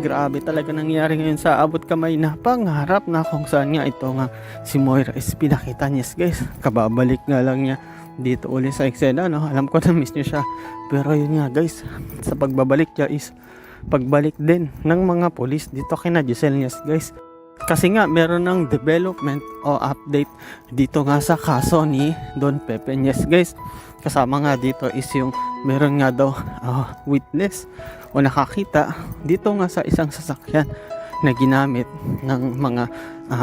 grabe talaga nangyari ngayon sa abot kamay na pangarap na kung saan nga ito nga si Moira is pinakita niya. Yes guys, kababalik nga lang niya dito uli sa eksena, no? Alam ko na miss niya siya, pero yun nga guys, sa pagbabalik niya is pagbalik din ng mga polis dito kina Giselle. Yes guys, kasi nga meron ng development o update dito nga sa kaso ni Don Pepe. Yes guys, kasama nga dito is yung meron nga daw witness o nakakita dito nga sa isang sasakyan na ginamit ng mga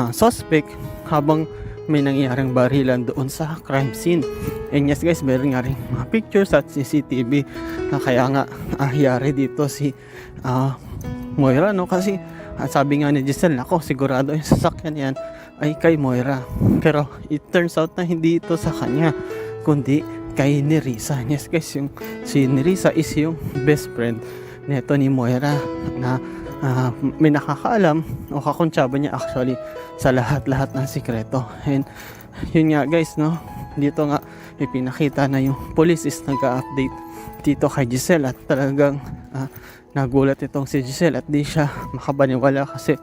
suspect habang may nangyaring barilan doon sa crime scene. And yes guys, meron nga rin mga pictures at CCTV na kaya nga yari dito si Moira, no? Kasi sabi nga ni Giselle, ako sigurado yung sasakyan yan ay kay Moira, pero it turns out na hindi ito sa kanya kundi kay Nerissa. Yes guys, yung si Nerissa is yung best friend neto ni Moira na may nakakaalam o kakuntsaba niya actually sa lahat-lahat ng sikreto. And yun nga guys, no, dito nga ipinakita na yung police is nag-update dito kay Giselle at talagang nagulat itong si Giselle at di siya makapaniwala kasi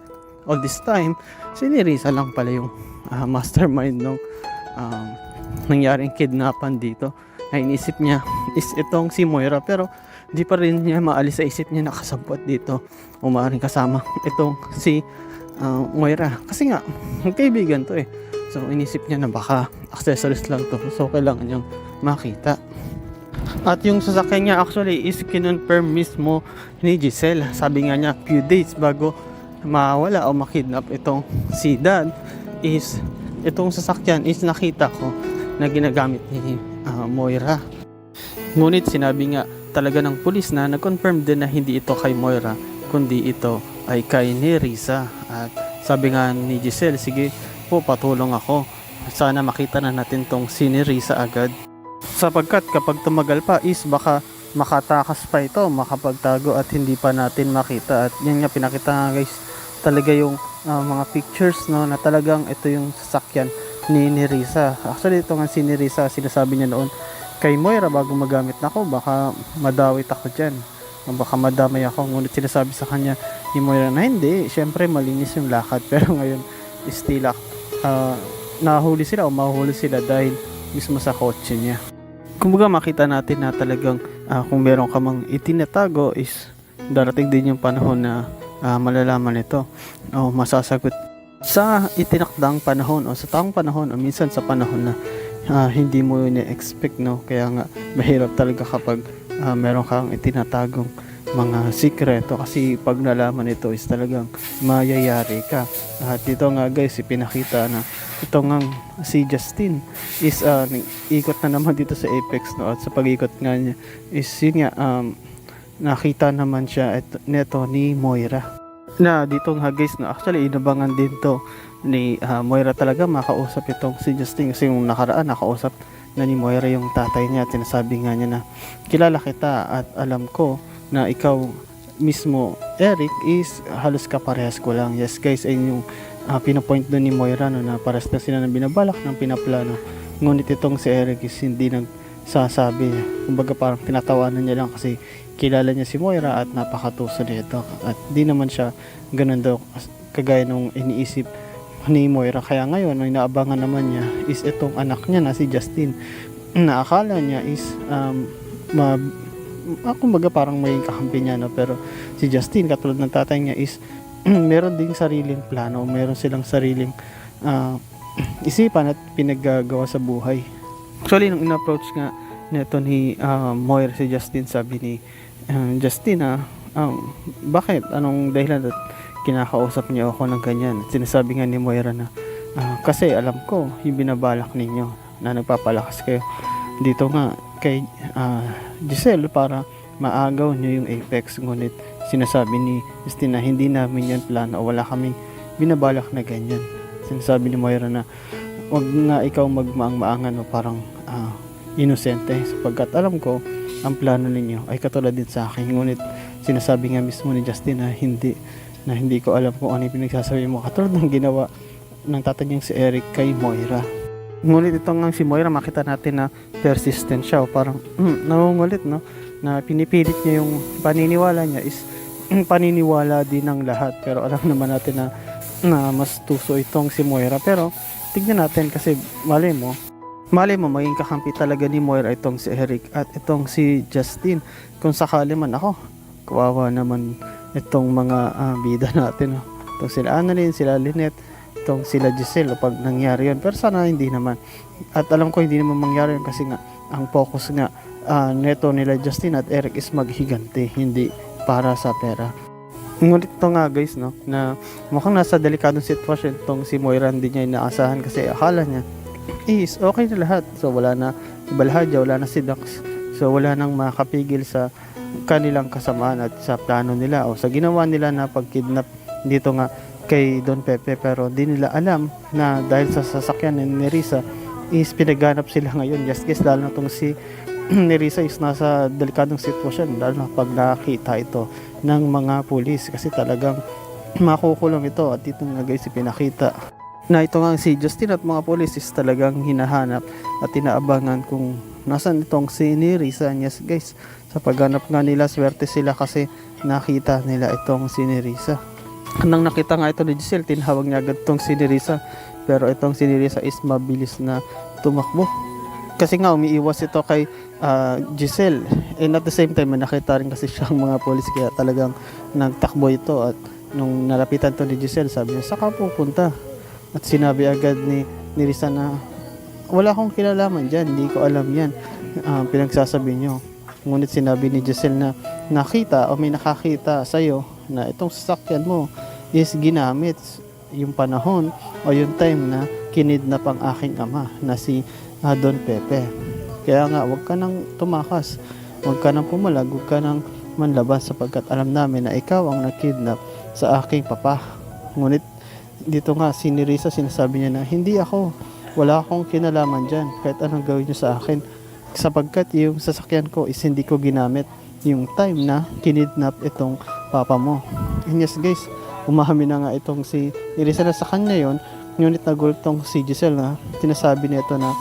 all this time si Nerissa lang pala yung mastermind ng nangyaring kidnapan dito. Na inisip niya is itong si Moira, pero di pa rin niya maalis sa isip niya nakasabot dito o maaaring kasama itong si Moira kasi nga kaibigan to eh. So inisip niya na baka accessories lang to, so kailangan niyang makita. At yung sasakyan niya actually is kinonfirm mismo ni Giselle. Sabi nga niya few days bago mawala o makidnap itong si Dad is itong sasakyan is nakita ko na ginagamit ni Moira. Ngunit sinabi nga talaga ng pulis na nag-confirm din na hindi ito kay Moira kundi ito ay kay Nerissa. At sabi nga ni Giselle, sige po, patulong ako, sana makita na natin tong si Nerissa agad, sapagkat kapag tumagal pa is baka makatakas pa ito, makapagtago at hindi pa natin makita. At yan nga pinakita nga guys talaga yung mga pictures, no, na talagang ito yung sasakyan ni Nerissa. Actually ito nga si Nerissa, sinasabi niya noon kay Moira bago magamit na ako, baka madawit ako dyan, baka madamay ako. Ngunit sinasabi sa kanya ni Moira na hindi, syempre malinis yung lakad. Pero ngayon still nahuli sila o mahuhuli sila dahil mismo sa kotse niya. Kumbaga makita natin na talagang kung meron ka mang itinatago is darating din yung panahon na malalaman ito o masasagot sa itinakdang panahon o sa taong panahon o minsan sa panahon na hindi mo ini-expect, no? Kaya nga mahirap talaga kapag meron kang itinatagong mga sikreto kasi pag nalaman ito is talagang mayayari ka. At dito nga guys ipinakita na ito nga si Justin is ikot na naman dito sa Apex, no? At sa pag-ikot nga niya is yun nga nakita naman siya neto ni Moira. Na dito nga guys, no, actually inabangan din to ni Moira talaga makausap itong si Justin kasi yung nakaraan nakausap na ni Moira yung tatay niya at sinasabi nga niya na kilala kita at alam ko na ikaw mismo Eric is halos kaparehas ko lang. Yes guys, ay yung pinapoint doon ni Moira, no, na pares na sila ng binabalak ng pinaplano. Ngunit itong si Eric is hindi nagsasabi, kumbaga parang tinatawanan niya lang kasi kilala niya si Moira at napakatuso nito at di naman siya ganun daw kagaya nung iniisip ni Moira. Kaya ngayon ang inaabangan naman niya is itong anak niya na si Justin na akala niya is kumbaga parang may kakampi niya, no? Pero si Justin katulad ng tatay niya is meron ding sariling plano, meron silang sariling isipan at pinaggagawa sa buhay. Actually nung in-approach nga neto ni Moira si Justin, sabi ni Justin bakit, anong dahilan at kinakausap niyo ako ng ganyan. Sinasabi nga ni Moira na kasi alam ko yung binabalak ninyo na nagpapalakas kayo dito nga kay Giselle para maagaw nyo yung Apex. Ngunit sinasabi ni Justin na hindi namin yan plano o wala kaming binabalak na ganyan. Sinasabi ni Moira na wag nga ikaw magmaang-maangan o parang inosente, sapagkat alam ko ang plano ninyo ay katulad din sa akin. Ngunit sinasabi nga mismo ni Justin na hindi ko alam kung ano yung pinagsasabi mo, katulad ng ginawa ng tatay niyang si Eric kay Moira. Ngunit ito nga si Moira, makita natin na persistent siya o parang nangungulit, no, na pinipilit niya yung paniniwala niya is paniniwala din ng lahat. Pero alam naman natin na mas tuso itong si Moira. Pero tignan natin kasi malay mo maging kakampi talaga ni Moira itong si Eric at itong si Justin. Kung sakali man ako, kawawa naman itong mga bida natin. Itong sila Annalyn, sila Lynette, itong sila Giselle pag nangyari yun. Pero sana hindi naman. At alam ko hindi naman mangyari yun kasi nga ang focus nga neto nila Justin at Eric is maghiganti, hindi para sa pera. Ngunit ito nga guys, no, na mukhang nasa delikadong sitwasyon itong si Moira, hindi niya inaasahan kasi akala niya is okay na lahat. So wala na si Balhaja, wala na si Dax. So wala nang makapigil sa kanilang kasamaan at sa plano nila o sa ginawa nila na pagkidnap dito nga kay Don Pepe. Pero di nila alam na dahil sa sasakyan ni Risa is pinaganap sila ngayon. Yes guys, lalo na itong si ni Risa is nasa delikadong sitwasyon lalo na pag nakita ito ng mga pulis kasi talagang makukulong ito. At dito nga guys pinakita na ito nga si Justin at mga pulis is talagang hinahanap at inaabangan kung nasan itong si ni Risa. Yes guys, sa paghanap nga nila swerte sila kasi nakita nila itong si ni Risa. Nang nakita nga ito ni Giselle, tinawag niya agad itong si ni Risa. Pero itong si ni Risa is mabilis na tumakbo kasi nga umiiwas ito kay Giselle, and at the same time nakita rin kasi siyang mga pulis kaya talagang nagtakbo ito. At nung nalapitan to ni Giselle, sabi niya saka pupunta, at sinabi agad ni Risa na wala akong kinalaman dyan, hindi ko alam yan, pinagsasabi nyo. Ngunit sinabi ni Giselle na nakita o may nakakita sa'yo na itong sasakyan mo is ginamit yung panahon o yung time na kinidnap ang aking ama na si Don Pepe. Kaya nga wag ka nang tumakas, wag ka nang pumalag, wag ka nang manlabas sapagkat alam namin na ikaw ang nakidnap sa aking papa. Ngunit dito nga si Risa sinasabi niya na hindi ako, wala akong kinalaman dyan kahit anong gawin niyo sa akin sapagkat yung sasakyan ko is hindi ko ginamit yung time na kinidnap itong papa mo. And yes guys, umahami na nga itong si Risa na sa kanya yon. Ngunit nagultong si Giselle na sinasabi nito na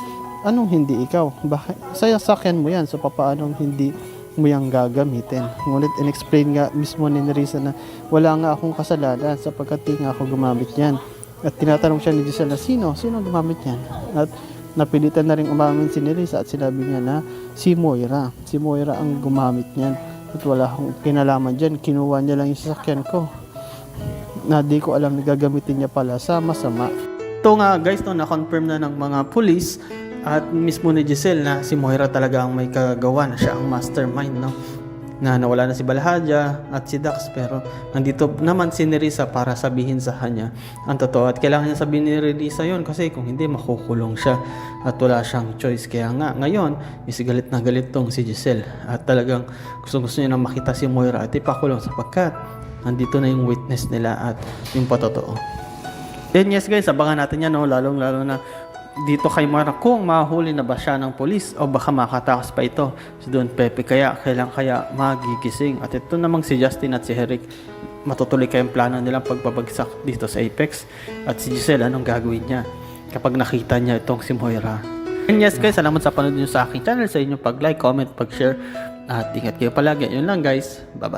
anong hindi ikaw? Bakit? Sa sasakyan mo yan, so papaanong hindi mo yung gagamitin? Ngunit in-explain nga mismo ni Risa na wala nga akong kasalanan sapagkat di nga ako gumamit yan. At tinatanong siya ni Giselle na sino gumamit yan? At napilitan na rin umamin si Risa at sinabi niya na si Moira ang gumamit niyan at wala akong kinalaman dyan, kinuha niya lang yung sasakyan ko na di ko alam na gagamitin niya pala sa masama. Ito nga guys, no, na-confirm na ng mga pulis at mismo ni Giselle na si Moira talaga ang may kagawa, na siya ang mastermind, no? Na nawala na si Balhaja at si Dax, pero nandito naman si Risa para sabihin sa kanya ang totoo. At kailangan niya sabihin ni Risa yon kasi kung hindi makukulong siya at wala siyang choice. Kaya nga ngayon is galit na galit tong si Giselle at talagang gusto niya na makita si Moira at ipakulong sapagkat nandito na yung witness nila at yung patotoo. Then yes guys, abangan natin yan, no? Lalo na dito kay Moira kung mahuli na ba siya ng polis o baka makatakas pa ito si Don Pepe, kaya kailang magigising. At ito namang si Justin at si Eric, matutuloy kayong plano nilang pagbabagsak dito sa Apex. At si Giselle, anong gagawin niya kapag nakita niya itong si Moira? And yes guys, salamat sa panood niyo sa aking channel, sa inyong pag-like, comment, pag-share at ingat kayo palagi. Yun lang guys, bye bye.